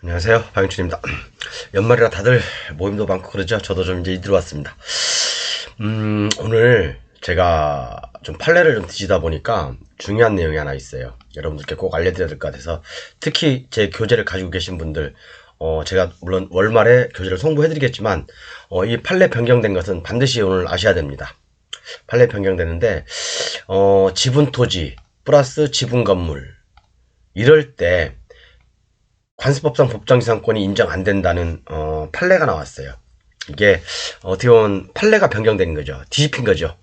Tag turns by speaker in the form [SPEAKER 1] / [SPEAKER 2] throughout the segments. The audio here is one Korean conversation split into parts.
[SPEAKER 1] 안녕하세요, 박윤춘입니다. 연말이라 다들 모임도 많고 그러죠. 저도 좀 이제 들어왔습니다. 오늘 제가 좀 판례를 좀 뒤지다 보니까 중요한 내용이 하나 있어요. 여러분들께 꼭 알려드려야 될 것 같아서, 특히 제 교재를 가지고 계신 분들, 제가 물론 월말에 교재를 송부해드리겠지만, 이 판례 변경된 것은 반드시 오늘 아셔야 됩니다. 판례 변경되는데, 지분 토지 플러스 지분 건물 이럴 때 관습법상 법정지상권이 인정 안 된다는 판례가 나왔어요. 이게 어떻게 보면 판례가 변경된 거죠. 뒤집힌 거죠.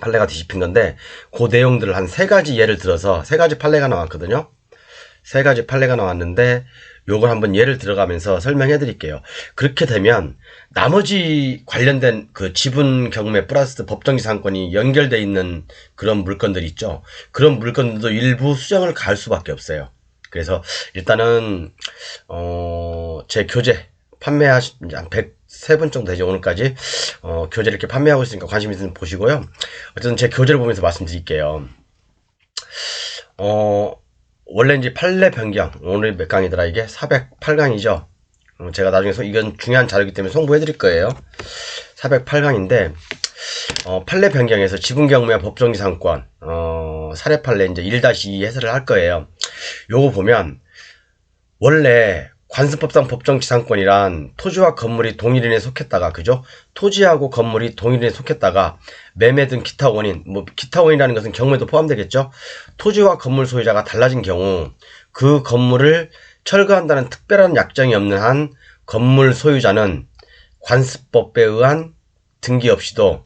[SPEAKER 1] 판례가 뒤집힌 건데, 그 내용들을 한 세 가지 예를 들어서 세 가지 판례가 나왔거든요. 세 가지 판례가 나왔는데 요걸 한번 예를 들어가면서 설명해 드릴게요. 그렇게 되면 나머지 관련된 그 지분 경매 플러스 법정지상권이 연결돼 있는 그런 물건들 있죠. 그런 물건들도 일부 수정을 가할 수밖에 없어요. 그래서 일단은 제 교재 판매하신 한 103분 정도 되죠. 오늘까지 교재를 이렇게 판매하고 있으니까 관심 있으면 보시고요. 어쨌든 제 교재를 보면서 말씀드릴게요. 원래 이제 판례 변경, 오늘 몇 강이더라 이게? 408강이죠. 제가 나중에 이건 중요한 자료이기 때문에 송부해 드릴 거예요. 408강인데 판례 변경에서 지분 경매와 법정지상권 사례 판례 이제 1-2 해설을 할 거예요. 요거 보면 원래 관습법상 법정지상권이란 토지와 건물이 동일인에 속했다가, 그죠? 토지하고 건물이 동일인에 속했다가 매매 등 기타 원인, 기타 원인이라는 것은 경매도 포함되겠죠? 토지와 건물 소유자가 달라진 경우 그 건물을 철거한다는 특별한 약정이 없는 한 건물 소유자는 관습법에 의한 등기 없이도,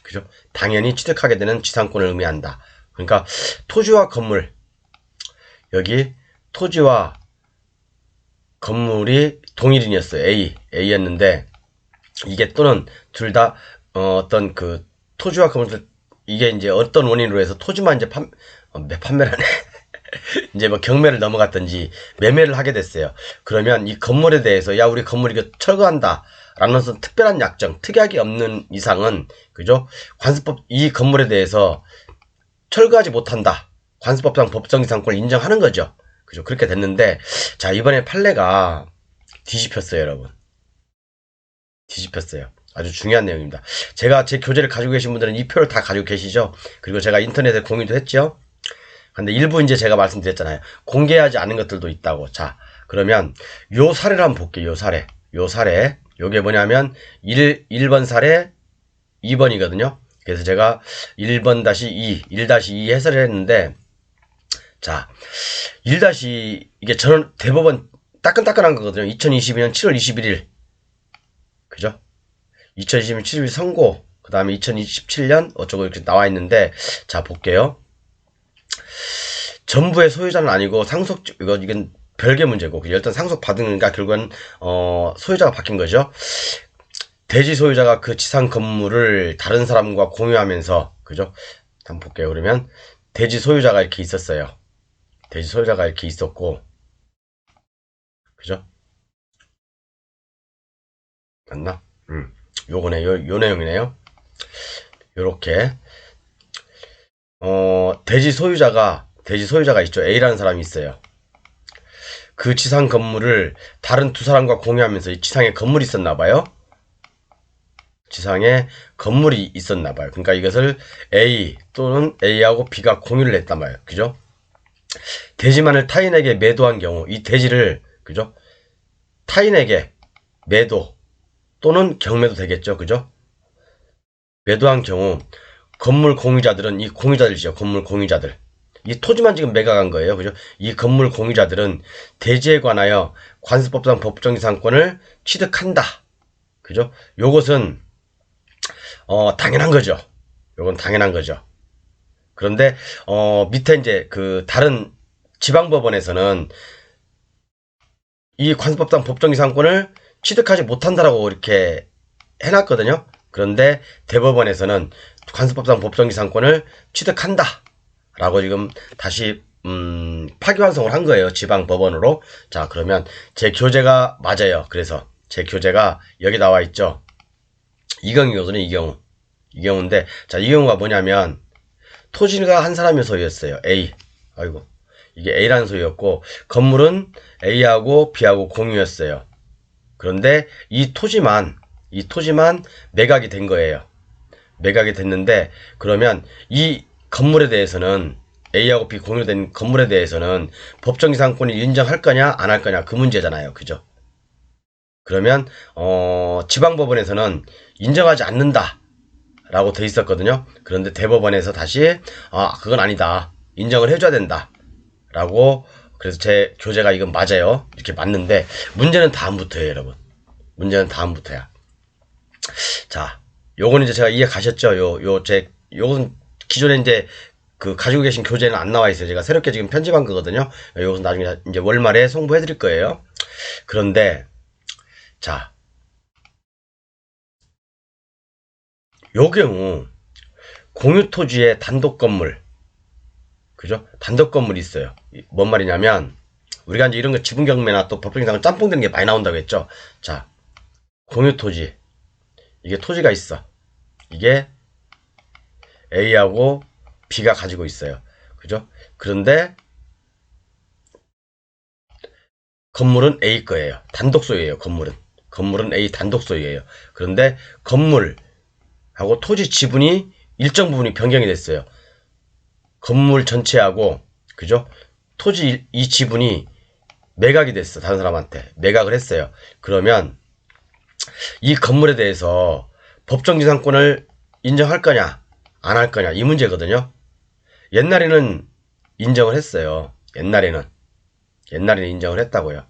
[SPEAKER 1] 그죠? 당연히 취득하게 되는 지상권을 의미한다. 그러니까 토지와 건물, 여기 토지와 건물이 동일인이었어요. A였는데, 이게 또는 둘 다 어떤 그 토지와 건물, 이게 이제 어떤 원인으로 해서 토지만 이제 판매를 하네. 이제 뭐 경매를 넘어갔든지 매매를 하게 됐어요. 그러면 이 건물에 대해서 야, 우리 건물 이거 철거한다 라는 특별한 약정, 특약이 없는 이상은, 그죠? 관습법, 이 건물에 대해서 철거하지 못한다. 관습법상 법정지상권을 인정하는 거죠. 그죠? 그렇게 됐는데, 자, 이번에 판례가 뒤집혔어요, 여러분. 뒤집혔어요. 아주 중요한 내용입니다. 제가 제 교재를 가지고 계신 분들은 이 표를 다 가지고 계시죠? 그리고 제가 인터넷에 공유도 했죠? 근데 일부 이제 제가 말씀드렸잖아요. 공개하지 않은 것들도 있다고. 자, 그러면 요 사례를 한번 볼게요. 요 사례. 요게 뭐냐면 1번 사례 2번이거든요. 그래서 제가 1-2 해설을 했는데, 자, 1- 이게 저는 대법원 따끈따끈한 거거든요. 2022년 7월 21일. 그죠? 2022년 7일 선고, 그 다음에 2027년 어쩌고 이렇게 나와 있는데, 자, 볼게요. 전부의 소유자는 아니고 이건 별개 문제고, 일단 상속 받으니까 결국은 소유자가 바뀐 거죠. 대지 소유자가 그 지상 건물을 다른 사람과 공유하면서, 그죠? 한번 볼게요. 그러면 대지 소유자가 이렇게 있었어요. 대지 소유자가 이렇게 있었고, 그죠? 맞나? 요거네, 요 내용이네요. 요렇게, 대지 소유자가 있죠. A라는 사람이 있어요. 그 지상 건물을 다른 두 사람과 공유하면서 이 지상에 건물이 있었나봐요. 지상에 건물이 있었나봐요. 그러니까 이것을 A 또는 A하고 B가 공유를 했단 말이에요. 그죠? 대지만을 타인에게 매도한 경우, 이 대지를, 그죠? 타인에게 매도 또는 경매도 되겠죠. 그죠? 매도한 경우 건물 공유자들은, 이 공유자들이죠. 건물 공유자들. 이 토지만 지금 매각한 거예요. 그죠? 이 건물 공유자들은 대지에 관하여 관습법상 법정지상권을 취득한다. 그죠? 요것은 당연한 거죠. 요건 당연한 거죠. 그런데 밑에 이제 그 다른 지방법원에서는 이 관습법상 법정지상권을 취득하지 못한다라고 이렇게 해놨거든요. 그런데 대법원에서는 관습법상 법정지상권을 취득한다 라고 지금 다시 파기환송을 한 거예요. 지방법원으로. 자, 그러면 제 교재가 맞아요. 그래서 제 교재가 여기 나와 있죠. 이 경우거든요. 이 경우인데, 자, 이 경우가 뭐냐면 토지가 한 사람의 소유였어요. A. 아이고, 이게 A라는 소유였고, 건물은 A하고 B하고 공유였어요. 그런데 이 토지만 매각이 된 거예요. 매각이 됐는데, 그러면 이 건물에 대해서는 A하고 B 공유된 건물에 대해서는 법정지상권을 인정할 거냐 안 할 거냐 그 문제잖아요. 그죠? 그러면 지방법원에서는 인정하지 않는다 라고 돼 있었거든요. 그런데 대법원에서 다시 그건 아니다, 인정을 해줘야 된다 라고, 그래서 제 교재가 이건 맞아요 이렇게 맞는데, 문제는 다음부터예요 여러분. 문제는 다음부터야. 자, 요거는 이제 제가 이해 가셨죠? 요건 기존에 이제 그 가지고 계신 교재는 안 나와 있어요. 제가 새롭게 지금 편집한 거거든요. 요것은 나중에 이제 월말에 송부해 드릴 거예요. 그런데 자, 요 경우 공유 토지의 단독 건물, 그죠? 단독 건물이 있어요. 뭔 말이냐면, 우리가 이제 이런 거 지분 경매나 또 법정이상은 짬뽕 되는 게 많이 나온다고 했죠. 자, 공유 토지, 이게 토지가 있어. 이게 A하고 B가 가지고 있어요. 그죠? 그런데 건물은 A 거예요. 단독 소유예요. 건물은 A 단독 소유예요. 그런데 건물하고 토지 지분이 일정 부분이 변경이 됐어요. 건물 전체하고, 그죠? 토지 이 지분이 매각이 됐어. 다른 사람한테 매각을 했어요. 그러면 이 건물에 대해서 법정지상권을 인정할 거냐 안 할 거냐 이 문제거든요. 옛날에는 인정을 했어요. 옛날에는 인정을 했다고요.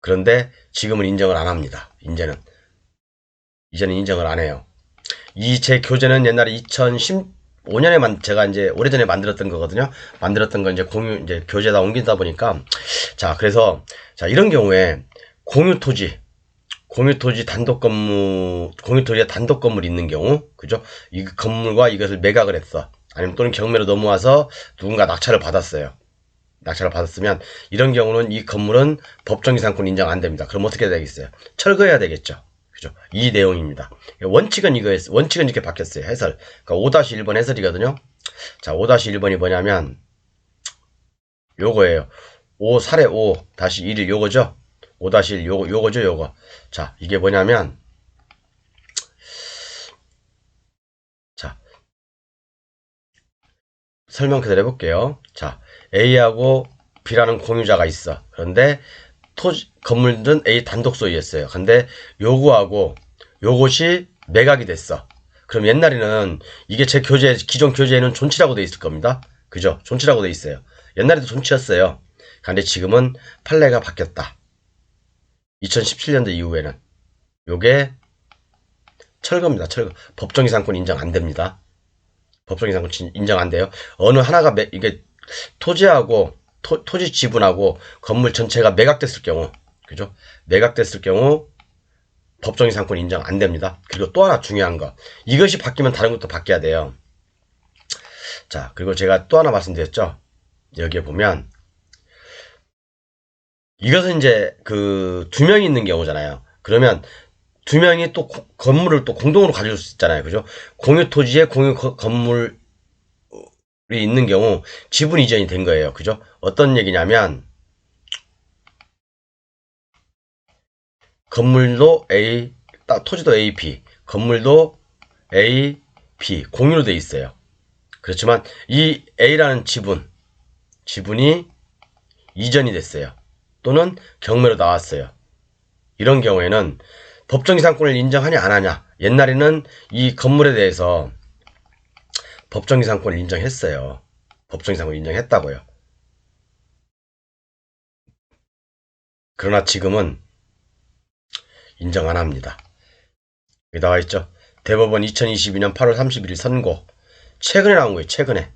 [SPEAKER 1] 그런데 지금은 인정을 안 합니다. 이제는 인정을 안 해요. 이 제 교재는 옛날에 2015년에 제가 이제 오래전에 만들었던 거거든요. 만들었던 거 이제 교재에다 옮기다 보니까, 자, 그래서 자, 이런 경우에 공유 토지에 단독 건물이 있는 경우, 그죠? 이 건물과 이것을 매각을 했어. 아니면 또는 경매로 넘어와서 누군가 낙찰을 받았어요. 낙찰을 받았으면 이런 경우는 이 건물은 법정지상권 인정 안 됩니다. 그럼 어떻게 해야 되겠어요? 철거해야 되겠죠. 그죠? 이 내용입니다. 원칙은 이거였어요. 원칙은 이렇게 바뀌었어요. 해설. 그러니까 5-1번 해설이거든요. 자, 5-1번이 뭐냐면 요거예요. 5 살의 5-1이 요거죠. 5-1 요거죠, 요거. 자, 이게 뭐냐면, 자, 설명 그대로 해볼게요. 자, A하고 B라는 공유자가 있어. 그런데 건물은 A 단독 소유였어요. 근데 요거하고 요것이 매각이 됐어. 그럼 옛날에는 이게 제 기존 교재에는 존치라고 돼 있을 겁니다. 그죠? 존치라고 돼 있어요. 옛날에도 존치였어요. 근데 지금은 판례가 바뀌었다. 2017년도 이후에는 요게 철거입니다. 철거. 법정이상권 인정 안 됩니다. 법정이상권 인정 안 돼요. 어느 하나가 이게 토지하고 토지 지분하고 건물 전체가 매각됐을 경우, 그죠? 매각됐을 경우 법정이상권 인정 안 됩니다. 그리고 또 하나 중요한 거, 이것이 바뀌면 다른 것도 바뀌어야 돼요. 자, 그리고 제가 또 하나 말씀드렸죠. 여기에 보면 이것은 이제 그 두 명이 있는 경우잖아요. 그러면 두 명이 또 건물을 또 공동으로 가질 수 있잖아요. 그죠? 공유 토지에 공유 건물이 있는 경우 지분 이전이 된 거예요. 그죠? 어떤 얘기냐면, 건물도 A, 토지도 A, B, 건물도 A, B 공유로 돼 있어요. 그렇지만 이 A라는 지분이 이전이 됐어요. 또는 경매로 나왔어요. 이런 경우에는 법정이상권을 인정하냐 안 하냐. 옛날에는 이 건물에 대해서 법정이상권을 인정했어요. 법정이상권을 인정했다고요. 그러나 지금은 인정 안 합니다. 여기 나와 있죠. 대법원 2022년 8월 31일 선고. 최근에 나온 거예요. 최근에.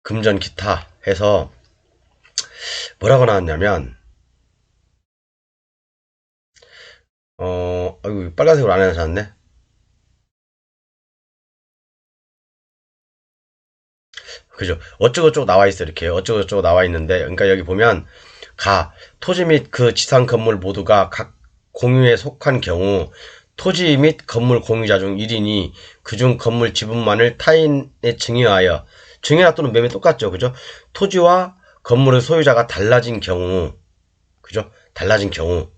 [SPEAKER 1] 금전 기타 해서 뭐라고 나왔냐면, 아이고, 빨간색으로 안 해놨네. 그죠? 어쩌고저쩌고 나와 있어. 이렇게 어쩌고저쩌고 나와 있는데, 그러니까 여기 보면 토지 및 그 지상 건물 모두가 각 공유에 속한 경우 토지 및 건물 공유자 중 1인이 그중 건물 지분만을 타인에 증여하여, 증여나 또는 매매 똑같죠. 그죠? 토지와 건물의 소유자가 달라진 경우, 그죠? 달라진 경우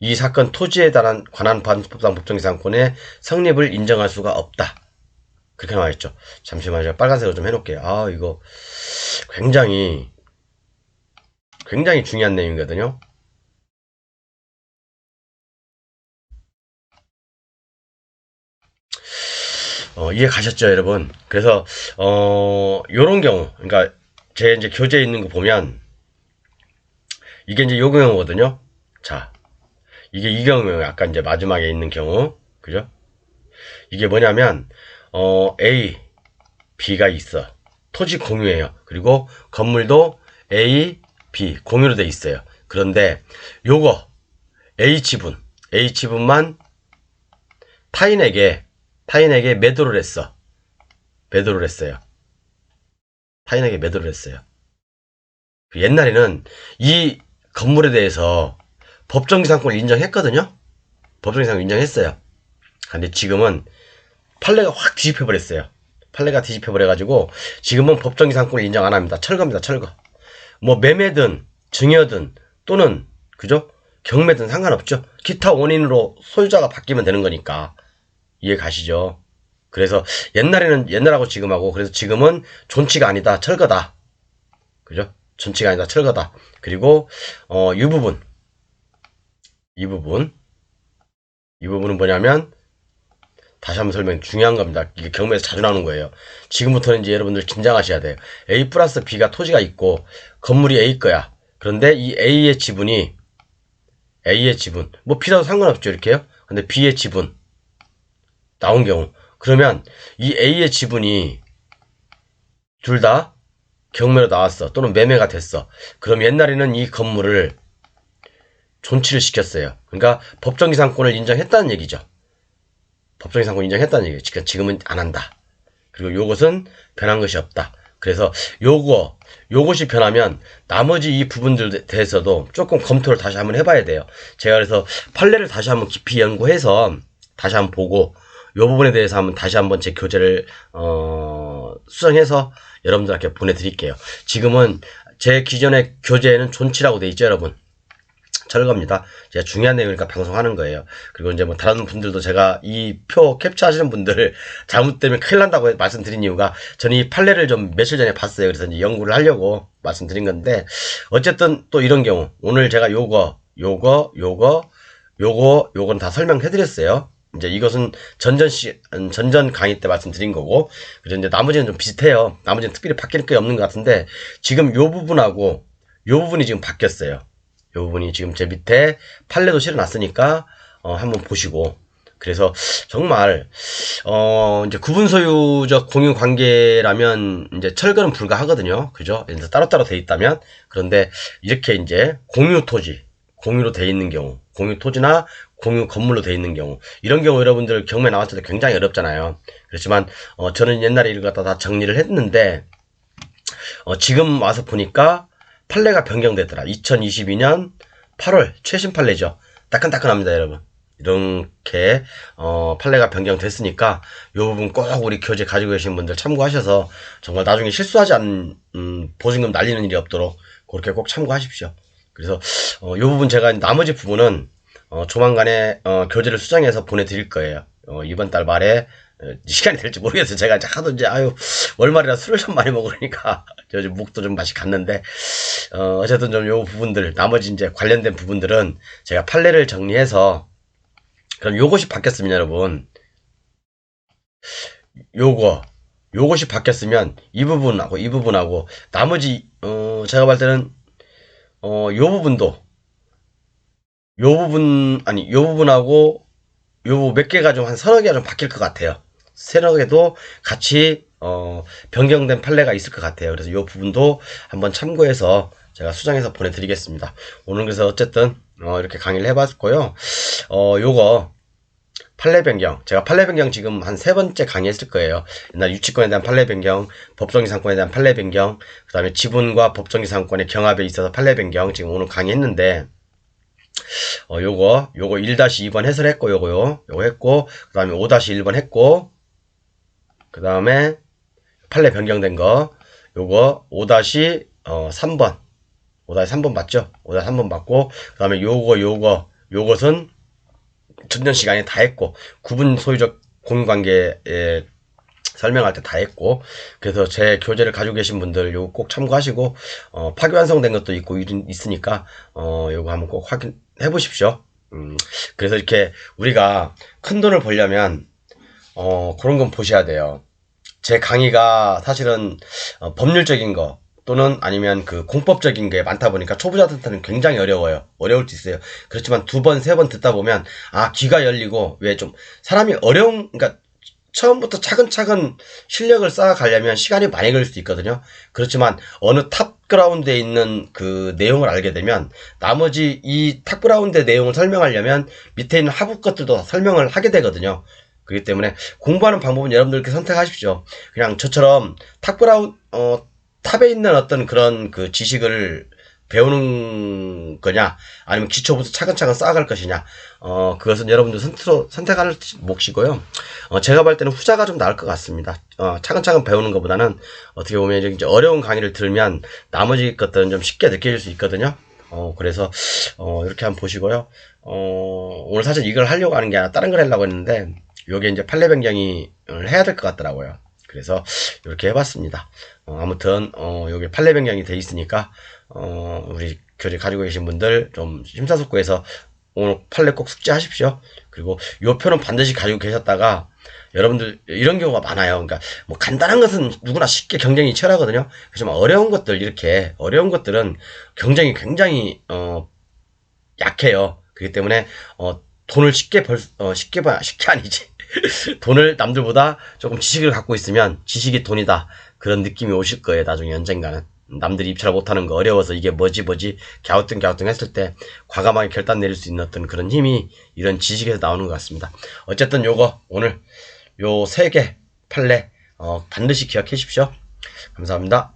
[SPEAKER 1] 이 사건 토지에 관한 반법상 법정기상권의 성립을 인정할 수가 없다. 그렇게 나와있죠. 잠시만요. 제가 빨간색으로 좀 해놓을게요. 아, 이거 굉장히 중요한 내용이거든요. 이해 가셨죠, 여러분? 그래서 요런 경우, 그러니까 제 이제 교재에 있는 거 보면 이게 이제 요 경우거든요. 자, 이게 이 경우, 아까 이제 마지막에 있는 경우, 그죠? 이게 뭐냐면 A, B가 있어. 토지 공유예요. 그리고 건물도 A, B 공유로 돼 있어요. 그런데 요거 A 지분만 타인에게 매도를 했어. 매도를 했어요. 타인에게 매도를 했어요. 옛날에는 이 건물에 대해서 법정기상권을 인정했거든요. 법정기상권 인정했어요. 근데 지금은 판례가 확 뒤집혀버렸어요. 판례가 뒤집혀버려가지고 지금은 법정기상권을 인정 안합니다. 철거입니다. 철거. 뭐 매매든 증여든 또는 그죠? 경매든 상관없죠. 기타 원인으로 소유자가 바뀌면 되는 거니까. 이해 가시죠? 그래서 옛날하고 지금하고, 그래서 지금은 존치가 아니다. 철거다. 그죠? 존치가 아니다. 철거다. 그리고 이 부분은 뭐냐면, 다시 한번 설명, 중요한 겁니다. 이게 경매에서 자주 나오는 거예요. 지금부터는 이제 여러분들 긴장하셔야 돼요. A 플러스 B가 토지가 있고 건물이 A 거야. 그런데 이 A의 지분, 뭐 B라도 상관없죠, 이렇게요. 근데 B의 지분 나온 경우, 그러면 이 A의 지분이 둘 다 경매로 나왔어. 또는 매매가 됐어. 그럼 옛날에는 이 건물을 존치를 시켰어요. 그러니까 법정기상권을 인정했다는 얘기죠. 법정기상권 인정했다는 얘기예요. 지금은 안 한다. 그리고 요것은 변한 것이 없다. 그래서 요것이 변하면 나머지 이 부분들에 대해서도 조금 검토를 다시 한번 해봐야 돼요. 제가 그래서 판례를 다시 한번 깊이 연구해서 다시 한번 보고 요 부분에 대해서 한번 다시 한번 제 교재를 수정해서 여러분들께 보내드릴게요. 지금은 제 기존의 교재에는 존치라고 돼 있죠, 여러분. 철거입니다. 제가 중요한 내용이니까 방송하는 거예요. 그리고 이제 뭐 다른 분들도 제가 이 표 캡처하시는 분들을 잘못되면 큰일 난다고 말씀드린 이유가, 저는 이 판례를 좀 며칠 전에 봤어요. 그래서 이제 연구를 하려고 말씀드린 건데, 어쨌든 또 이런 경우, 오늘 제가 요건 다 설명해드렸어요. 이제 이것은 전전 강의 때 말씀드린 거고, 그래서 이제 나머지는 좀 비슷해요. 나머지는 특별히 바뀔 게 없는 것 같은데, 지금 요 부분하고 요 부분이 지금 바뀌었어요. 요 부분이 지금 제 밑에 판례도 실어놨으니까 한번 보시고, 그래서 정말 이제 구분 소유적 공유 관계라면 이제 철거는 불가하거든요. 그죠? 이제 따로따로 돼 있다면. 그런데 이렇게 이제 공유로 돼 있는 경우, 공유 토지나 공유 건물로 돼 있는 경우, 이런 경우 여러분들 경매 나왔을 때 굉장히 어렵잖아요. 그렇지만 저는 옛날에 이걸 갖다 다 정리를 했는데, 지금 와서 보니까 판례가 변경되더라. 2022년 8월 최신 판례죠. 따끈따끈합니다, 여러분. 이렇게 판례가 변경됐으니까 이 부분 꼭 우리 교재 가지고 계신 분들 참고하셔서 정말 나중에 실수하지 않는 보증금 날리는 일이 없도록 그렇게 꼭 참고하십시오. 그래서 이 부분 제가 나머지 부분은 조만간에 교재를 수정해서 보내드릴 거예요. 이번 달 말에 시간이 될지 모르겠어요. 제가 하도 이제 월말이라 술을 좀 많이 먹으니까 요즘 목도 좀 맛이 갔는데, 어쨌든 좀 요 부분들, 나머지 이제 관련된 부분들은 제가 판례를 정리해서, 그럼 요것이 바뀌었으면 여러분, 요것이 바뀌었으면 이 부분하고 나머지 제가 볼 때는 요 부분하고 요 몇 개가 좀 한 서너 개가 좀 바뀔 것 같아요. 서너 개도 같이 변경된 판례가 있을 것 같아요. 그래서 요 부분도 한번 참고해서 제가 수정해서 보내드리겠습니다. 오늘 그래서 어쨌든 이렇게 강의를 해봤고요. 요거 판례 변경, 제가 판례 변경 지금 한 3번째 강의했을 거예요. 옛날 유치권에 대한 판례 변경, 법정기상권에 대한 판례 변경, 그 다음에 지분과 법정기상권의 경합에 있어서 판례 변경, 지금 오늘 강의했는데, 요거 1-2번 해설했고, 요거 했고, 그 다음에 5-1번 했고, 그 다음에 판례 변경된 거, 요거 5-3번 5-3번 맞죠? 5-3번 맞고, 그 다음에 요것은 전년 시간에 다 했고, 구분 소유적 공유관계에 설명할 때 다 했고, 그래서 제 교재를 가지고 계신 분들 요거 꼭 참고하시고, 파기완성된 것도 있으니까, 요거 한번 꼭 확인해 보십시오. 그래서 이렇게 우리가 큰 돈을 벌려면, 그런 건 보셔야 돼요. 제 강의가 사실은 법률적인 거 또는 아니면 그 공법적인 게 많다 보니까 초보자들한테는 굉장히 어려울 수 있어요. 그렇지만 2번, 3번 듣다 보면 귀가 열리고, 왜 좀 사람이 그러니까 처음부터 차근차근 실력을 쌓아가려면 시간이 많이 걸릴 수도 있거든요. 그렇지만 어느 탑그라운드에 있는 그 내용을 알게 되면 나머지 이 탑그라운드 내용을 설명하려면 밑에 있는 하부 것들도 다 설명을 하게 되거든요. 그렇기 때문에 공부하는 방법은 여러분들께 선택하십시오. 그냥 저처럼 탑에 있는 어떤 그런 그 지식을 배우는 거냐, 아니면 기초부터 차근차근 쌓아갈 것이냐, 그것은 여러분들 스스로 선택할 몫이고요. 제가 볼 때는 후자가 좀 나을 것 같습니다. 차근차근 배우는 것보다는 어떻게 보면 이제 어려운 강의를 들으면 나머지 것들은 좀 쉽게 느껴질 수 있거든요. 그래서, 이렇게 한번 보시고요. 오늘 사실 이걸 하려고 하는 게 아니라 다른 걸 하려고 했는데, 요게 이제 판례 변경을 해야 될 것 같더라고요. 그래서 이렇게 해봤습니다. 아무튼 요게 판례 변경이 돼 있으니까 우리 교재 가지고 계신 분들 좀 심사숙고해서 오늘 판례 꼭 숙지하십시오. 그리고 요 표는 반드시 가지고 계셨다가, 여러분들 이런 경우가 많아요. 그러니까 뭐 간단한 것은 누구나 쉽게 경쟁이 치열하거든요. 하지만 어려운 것들은 경쟁이 굉장히 약해요. 그렇기 때문에 돈을 쉽게 아니지. 돈을 남들보다 조금 지식을 갖고 있으면 지식이 돈이다, 그런 느낌이 오실 거예요. 나중에 언젠가는 남들이 입찰 못하는 거, 어려워서 이게 뭐지 갸우뚱 했을 때 과감하게 결단 내릴 수 있는 어떤 그런 힘이 이런 지식에서 나오는 것 같습니다. 어쨌든 요거 오늘 요 3개 판례 반드시 기억해 주십시오. 감사합니다.